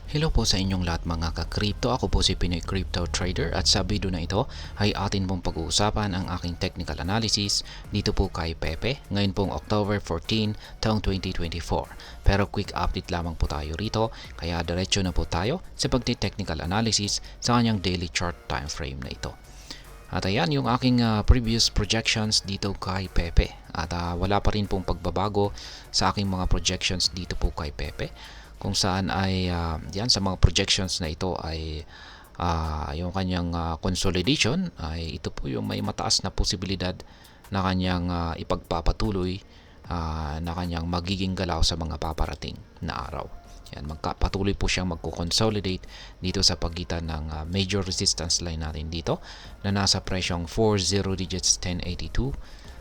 Hello po sa inyong lahat mga ka-crypto. Ako po si Pinoy Crypto Trader at sa video na ito ay atin pong pag-uusapan ang aking technical analysis dito po kay Pepe ngayon pong October 14, taong 2024. Pero quick update lamang po tayo rito kaya diretso na po tayo sa pagti-technical analysis sa kanyang daily chart time frame na ito. At ayan yung aking previous projections dito kay Pepe. At wala pa rin pong pagbabago sa aking mga projections dito po kay Pepe. Kung saan ay yan sa mga projections na ito ay yung kanyang consolidation ay ito po yung may mataas na posibilidad na kanyang ipagpapatuloy na kanyang magiging galaw sa mga paparating na araw. Yan, patuloy po siyang magko-consolidate dito sa pagitan ng major resistance line natin dito na nasa presyong 40 digits 1082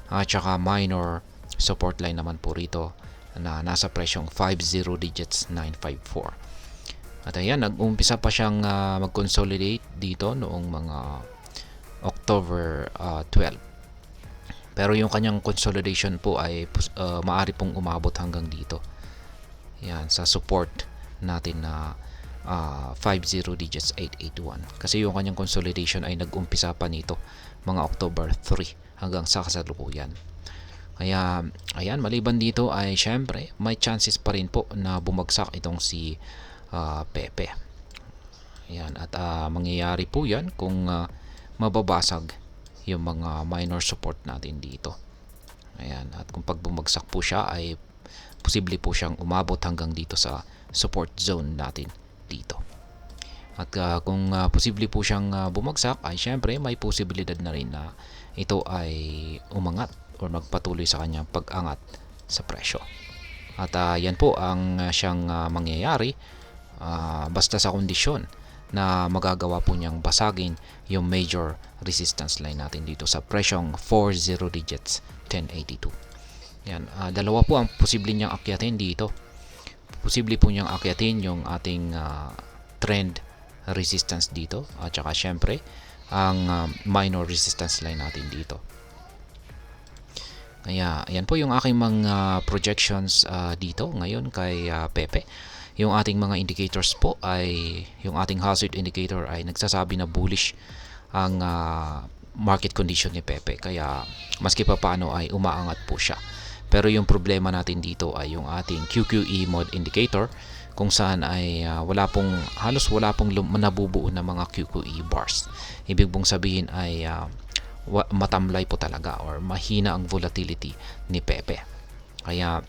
at saka minor support line naman po rito na nasa presyong 50 digits 954. At ayan, nag-umpisa pa siyang mag-consolidate dito noong mga October 12. Pero yung kanyang consolidation po ay maaari pong umabot hanggang dito. Yan, sa support natin na 50 digits 881. Kasi yung kanyang consolidation ay nag-umpisa pa nito mga October 3 hanggang sa kasalukuyan. Kaya, ayan, maliban dito ay syempre, may chances pa rin po na bumagsak itong si Pepe. Ayan, at mangyayari po yan kung mababasag yung mga minor support natin dito. Ayan, at kung pag bumagsak po siya ay posible po siyang umabot hanggang dito sa support zone natin dito. At kung posible po siyang bumagsak ay syempre may posibilidad na rin na ito ay umangat o magpatuloy sa kanyang pag-angat sa presyo. At yan po ang siyang mangyayari basta sa kondisyon na magagawa po niyang basagin yung major resistance line natin dito sa presyong 40 digits 1082. Yan, dalawa po ang posible niyang akyatin dito. Posible po niyang akyatin yung ating trend resistance dito at saka syempre ang minor resistance line natin dito. Kaya ayan po yung aking mga projections dito ngayon kay Pepe. Yung ating mga indicators po ay yung ating hazard indicator ay nagsasabi na bullish ang market condition ni Pepe. Kaya maski pa paano ay umaangat po siya. Pero yung problema natin dito ay yung ating QQE mode indicator kung saan ay halos wala pong nabubuo na mga QQE bars. Ibig pong sabihin ay matamlay po talaga or mahina ang volatility ni Pepe. Kaya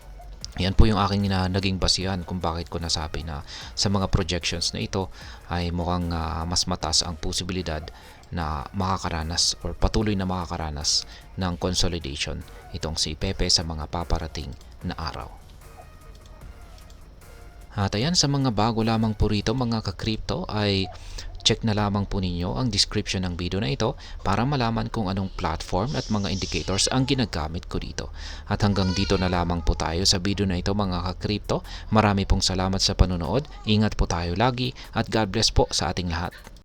yan po yung aking naging basihan kung bakit ko nasabi na sa mga projections na ito ay mukhang mas mataas ang posibilidad na makakaranas or patuloy na makakaranas ng consolidation itong si Pepe sa mga paparating na araw. At ayan, sa mga bago lamang po rito mga ka-crypto ay check na lamang po ninyo ang description ng video na ito para malaman kung anong platform at mga indicators ang ginagamit ko dito. At hanggang dito na lamang po tayo sa video na ito mga ka-crypto. Marami pong salamat sa panonood. Ingat po tayo lagi at God bless po sa ating lahat.